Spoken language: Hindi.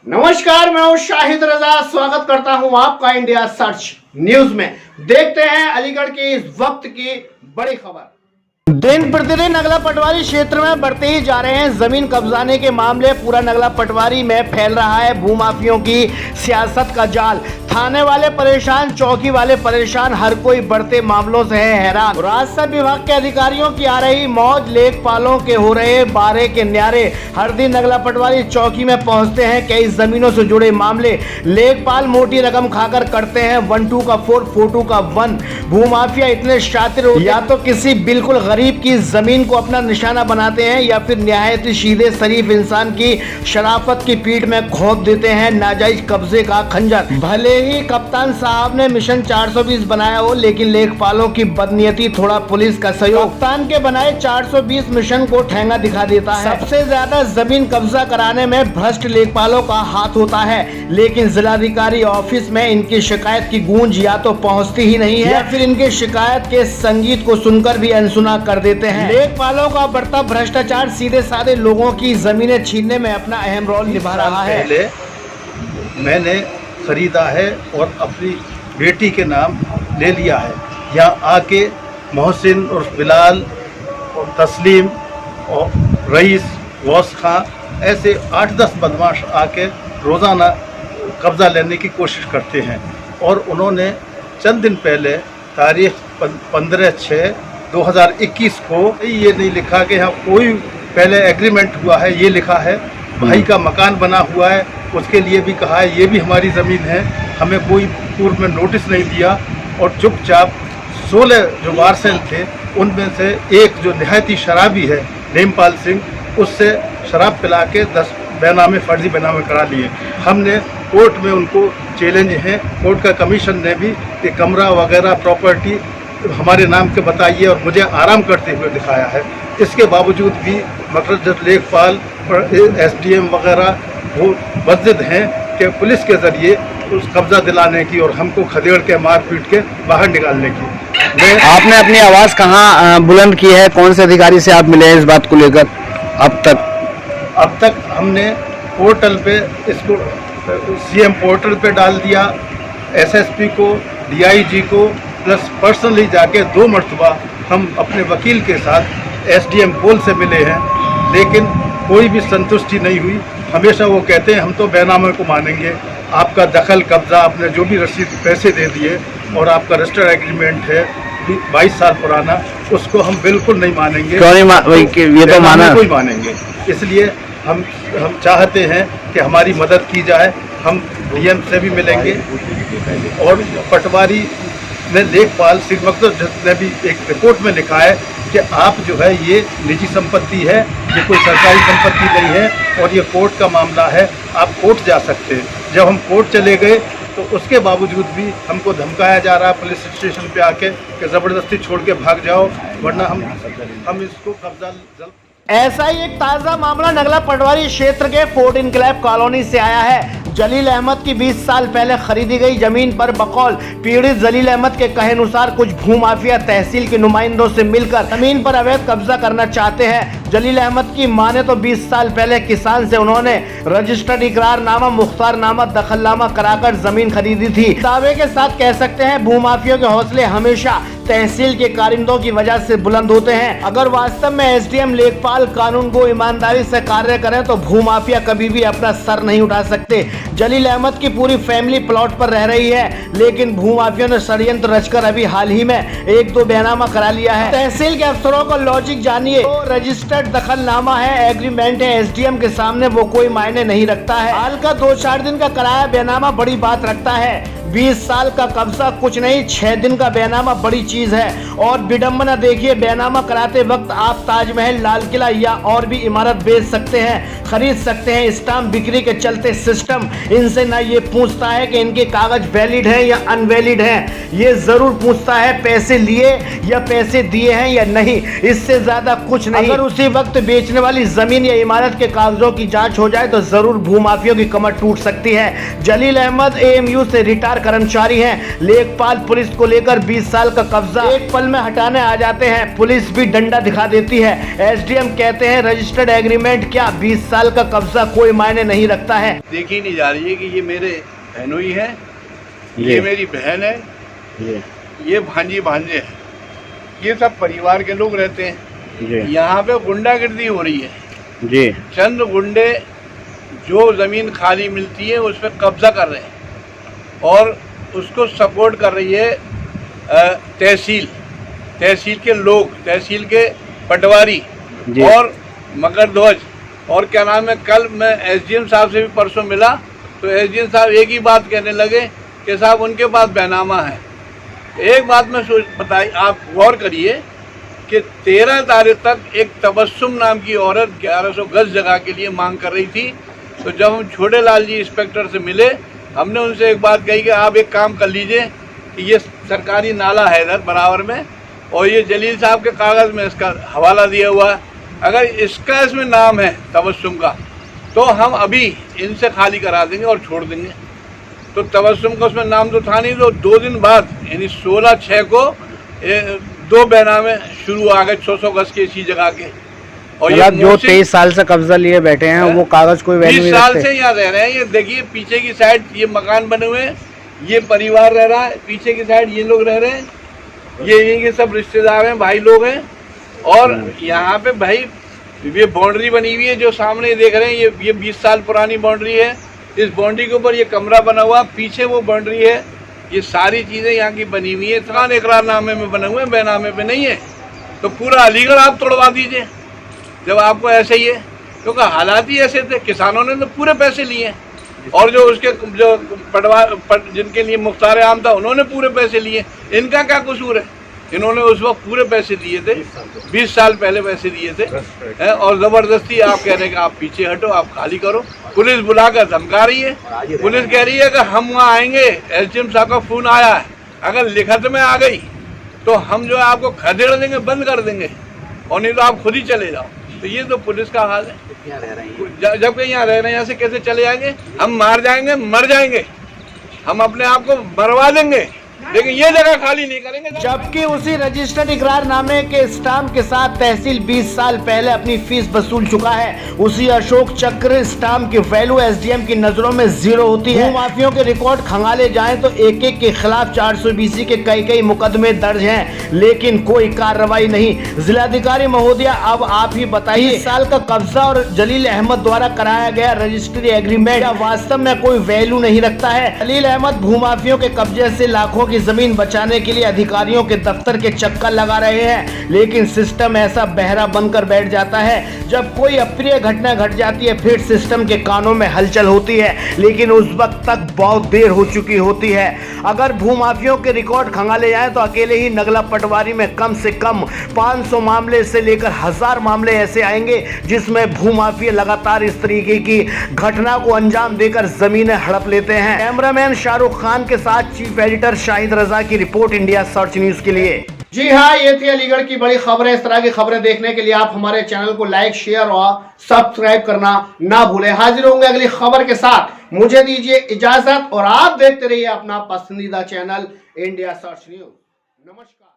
नमस्कार, मैं हूं शाहिद रजा। स्वागत करता हूं आपका इंडिया सर्च न्यूज में। देखते हैं अलीगढ़ की इस वक्त की बड़ी खबर। दिन प्रतिदिन नगला पटवारी क्षेत्र में बढ़ते ही जा रहे हैं जमीन कब्जाने के मामले। पूरा नगला पटवारी में फैल रहा है भूमाफियों की सियासत का जाल। थाने वाले परेशान, चौकी वाले परेशान, हर कोई बढ़ते मामलों से है हैरान। राजस्व विभाग के अधिकारियों की आ रही मौज, लेखपालों के हो रहे बारे के न्यारे। हर दिन नगला पटवारी चौकी में पहुंचते हैं कई जमीनों से जुड़े मामले। लेखपाल मोटी रकम खाकर करते हैं 1-2 का 4, 4-2 का 1। भूमाफिया इतने शातिर हो, या तो किसी बिल्कुल गरीब की जमीन को अपना निशाना बनाते हैं या फिर निहायत सीधे शरीफ इंसान की शराफत की पीठ में खोद देते हैं नाजायज कब्जे का खंजर। भले ही कप्तान साहब ने मिशन 420 बनाया हो, लेकिन लेखपालों की बदनीयती, थोड़ा पुलिस का सहयोग कप्तान के बनाए 420 मिशन को ठेंगा दिखा देता है। सबसे ज्यादा जमीन कब्जा कराने में भ्रष्ट लेखपालों का हाथ होता है, लेकिन जिलाधिकारी ऑफिस में इनकी शिकायत की गूंज या तो पहुंचती ही नहीं है या फिर इनके शिकायत के संगीत को सुनकर भी अनसुना कर देते हैं। लेखपालों का बढ़ता भ्रष्टाचार सीधे साधे लोगों की जमीनें छीनने में अपना अहम रोल निभा रहा है। पहले मैंने खरीदा है और अपनी बेटी के नाम ले लिया है। यहाँ आके मोहसिन और बिलाल और तस्लीम और रईस, गौस खां, ऐसे 8-10 बदमाश आके रोज़ाना कब्ज़ा लेने की कोशिश करते हैं। और उन्होंने चंद दिन पहले तारीख 15/6/2021 को ये नहीं लिखा कि यहाँ कोई पहले एग्रीमेंट हुआ है, ये लिखा है भाई का मकान बना हुआ है, उसके लिए भी कहा है ये भी हमारी ज़मीन है, हमें कोई पूर्व में नोटिस नहीं दिया। और चुपचाप 16 जो वारसेल थे उनमें से एक जो निहायती शराबी है नेमपाल सिंह, उससे शराब पिला के 10 बैनामे, फर्जी बैनामे करा लिए। हमने कोर्ट में उनको चैलेंज हैं, कोर्ट का कमीशन ने भी ये कमरा वगैरह प्रॉपर्टी हमारे नाम के बताइए और मुझे आराम करते हुए दिखाया है। इसके बावजूद भी मकरजत लेखपाल और SDM वगैरह वो बज़िद हैं कि पुलिस के ज़रिए उस कब्ज़ा दिलाने की और हमको खदेड़ के मार पीट के बाहर निकालने की। आपने अपनी आवाज़ कहाँ बुलंद की है? कौन से अधिकारी से आप मिले हैं इस बात को लेकर अब तक? हमने पोर्टल पे इसको CM पोर्टल पे डाल दिया, SSP को, DIG को, प्लस पर्सनली जाके 2 मरतबा हम अपने वकील के साथ SDM पोल से मिले हैं, लेकिन कोई भी संतुष्टि नहीं हुई। हमेशा वो कहते हैं हम तो बैनामे को मानेंगे, आपका दखल कब्जा, आपने जो भी रसीद पैसे दे दिए और आपका रजिस्टर्ड एग्रीमेंट है 22 साल पुराना, उसको हम बिल्कुल नहीं मानेंगे। क्यों नहीं ये तो माना कोई मानेंगे। इसलिए हम चाहते हैं कि हमारी मदद की जाए। हम DM से भी मिलेंगे और पटवारी ने लेखपाल सिंह मकदर ने भी एक रिपोर्ट में लिखा है कि आप जो है ये निजी संपत्ति है, ये कोई सरकारी संपत्ति नहीं है और ये कोर्ट का मामला है, आप कोर्ट जा सकते हैं। जब हम कोर्ट चले गए तो उसके बावजूद भी हमको धमकाया जा रहा है पुलिस स्टेशन पे आके कि ज़बरदस्ती छोड़ के भाग जाओ, वरना हम इसको कब्जा। ऐसा ही एक ताजा मामला नगला पटवारी क्षेत्र के फोर्ट इनकलाब कॉलोनी से आया है। जलील अहमद की 20 साल पहले खरीदी गई जमीन पर बकौल पीड़ित जलील अहमद के कहे अनुसार कुछ भूमाफिया तहसील के नुमाइंदों से मिलकर जमीन पर अवैध कब्जा करना चाहते हैं। जलील अहमद की माने तो 20 साल पहले किसान से उन्होंने रजिस्टर्ड इकरारनामा, मुख्तारनामा, दखलनामा कराकर जमीन खरीदी थी। दावे के साथ कह सकते हैं भूमाफियों के हौसले हमेशा तहसील के कारिंदों की वजह से बुलंद होते हैं। अगर वास्तव में SDM लेखपाल कानून को ईमानदारी से कार्य करें तो भूमाफिया कभी भी अपना सर नहीं उठा सकते। जलील अहमद की पूरी फैमिली प्लॉट पर रह रही है, लेकिन भूमाफियों ने षड्यंत्र रचकर अभी हाल ही में 1-2 बैनामा करा लिया है। तहसील के अफसरों को लॉजिक जानिए, तो रजिस्टर्ड दखलनामा है, एग्रीमेंट है, SDM के सामने वो कोई मायने नहीं रखता है। हाल का 2-4 दिन का कराया बैनामा बड़ी बात रखता है। 20 साल का कब्जा कुछ नहीं, 6 दिन का बैनामा बड़ी चीज है। और विडंबना देखिए, बैनामा कराते वक्त आप ताजमहल, लाल किला या और भी इमारत बेच सकते हैं, खरीद सकते हैं। स्टाम्प बिक्री के चलते सिस्टम इनसे ना ये पूछता है कि इनके कागज वैलिड है या अनवैलिड है, ये जरूर पूछता है पैसे लिए या पैसे दिए हैं या नहीं, इससे ज्यादा कुछ नहीं। अगर उसी वक्त बेचने वाली जमीन या इमारत के कागजों की जांच हो जाए तो जरूर भूमाफियों की कमर टूट सकती है। जलील अहमद एएमयू से रिटायर कर्मचारी हैं। लेखपाल पुलिस को लेकर 20 साल का कब्जा एक पल में हटाने आ जाते हैं, पुलिस भी डंडा दिखा देती है। एसडीएम कहते हैं रजिस्टर्ड एग्रीमेंट क्या, 20 साल का कब्जा कोई मायने नहीं रखता है। देखी नहीं जा रही है कि ये मेरे बहनोई है, ये मेरी बहन है, ये भांजी भांजे है, ये सब परिवार के लोग रहते हैं। यहाँ पे गुंडागिर्दी हो रही है जी। चंद गुंडे जो जमीन खाली मिलती है उस पर कब्जा कर रहे हैं और उसको सपोर्ट कर रही है तहसील के लोग, तहसील के पटवारी और मकरध्वज और क्या नाम है। कल मैं एसडीएम साहब से भी परसों मिला तो एसडीएम साहब एक ही बात कहने लगे कि साहब उनके पास बैनामा है। एक बात मैं बताई, आप गौर करिए कि 13 तारीख तक एक तबस्सुम नाम की औरत 1100 गज जगह के लिए मांग कर रही थी। तो जब हम छोटे लाल जी इंस्पेक्टर से मिले, हमने उनसे एक बात कही कि आप एक काम कर लीजिए कि ये सरकारी नाला है इधर बराबर में और ये जलील साहब के कागज़ में इसका हवाला दिया हुआ है, अगर इसका इसमें नाम है तबस्सुम का तो हम अभी इनसे खाली करा देंगे और छोड़ देंगे। तो तबस्सुम का उसमें नाम तो था नहीं, तो 2 दिन बाद यानी 16/6 को 2 बैनामे शुरू आ गए 600 गज के इसी जगह के। और ये जो 23 साल से कब्जा लिए बैठे हैं वो कागज कोई वैल्यू नहीं 20 रखते। साल से यहाँ रह रहे हैं। ये देखिए पीछे की साइड ये मकान बने हुए हैं, ये परिवार रह रहा है, पीछे की साइड ये लोग रह रहे हैं, ये सब रिश्तेदार हैं, भाई लोग हैं। और यहाँ पे भाई ये बाउंड्री बनी हुई है जो सामने देख रहे हैं, ये 20 साल पुरानी बाउंड्री है। इस बाउंड्री के ऊपर ये कमरा बना हुआ, पीछे वो बाउंड्री है। ये सारी चीज़ें यहाँ की बनी हुई है, इतकान इकरारनामे में बने हुए हैं, बैनामे पे नहीं है। तो पूरा अलीगढ़ आप तोड़वा दीजिए जब आपको ऐसे ही है, क्योंकि हालात ही ऐसे थे। किसानों ने तो पूरे पैसे लिए और जो उसके जो जिनके लिए मुख्तार आम था उन्होंने पूरे पैसे लिए। इनका क्या कसूर है? इन्होंने उस वक्त पूरे पैसे दिए थे, 20 साल पहले पैसे दिए थे और ज़बरदस्ती आप कह रहे हैं कि आप पीछे हटो, आप खाली करो। पुलिस बुलाकर धमका रही है। पुलिस कह रही है कि हम वहाँ आएंगे, एसडीएम साहब का फ़ोन आया है, अगर लिखत में आ गई तो हम जो है आपको खदेड़ देंगे, बंद कर देंगे और नहीं तो आप खुद ही चले जाओ। तो ये तो पुलिस का हाल है। जबकि यहाँ रह रहे हैं, यहाँ से कैसे चले जाएंगे? हम मार जाएंगे, मर जाएंगे, हम अपने आप को मरवा देंगे, लेकिन ये जगह खाली नहीं करेंगे। जबकि उसी रजिस्टर्ड इकरारनामे के स्टाम्प के साथ तहसील 20 साल पहले अपनी फीस वसूल चुका है। उसी अशोक चक्र स्टाम्प की वैल्यू एसडीएम की नजरों में 0 होती है। भूमाफियों के रिकॉर्ड खंगाले जाएं तो एक एक के खिलाफ 420 के कई मुकदमे दर्ज हैं, लेकिन कोई कार्रवाई नहीं। जिलाधिकारी महोदया, अब आप ही बताइए, 20 साल का कब्जा और जलील अहमद द्वारा कराया गया रजिस्ट्री एग्रीमेंट वास्तव में कोई वैल्यू नहीं रखता है? जलील अहमद भूमाफियों के कब्जे से लाखों की जमीन बचाने के लिए अधिकारियों के दफ्तर के चक्कर लगा रहे हैं, लेकिन सिस्टम ऐसा बहरा बनकर बैठ जाता है। जब कोई अप्रिय घटना घट जाती है फिर सिस्टम के कानों में हलचल होती है, लेकिन उस वक्त तक बहुत देर हो चुकी होती है। अगर भूमाफियों के रिकॉर्ड खंगाले जाए तो अकेले ही नगला पटवारी में कम से कम 500 मामले से लेकर 1000 मामले ऐसे आएंगे जिसमें भूमाफिया लगातार इस तरीके की घटना को अंजाम देकर जमीनें हड़प लेते हैं। कैमरामैन शाहरुख खान के साथ चीफ एडिटर शाहिद रजा की रिपोर्ट, इंडिया सर्च न्यूज के लिए। जी हाँ, ये थी अलीगढ़ की बड़ी खबरें। इस तरह की खबरें देखने के लिए आप हमारे चैनल को लाइक, शेयर और सब्सक्राइब करना ना भूलें। हाजिर होंगे अगली खबर के साथ। मुझे दीजिए इजाजत और आप देखते रहिए अपना पसंदीदा चैनल इंडिया सर्च न्यूज। नमस्कार।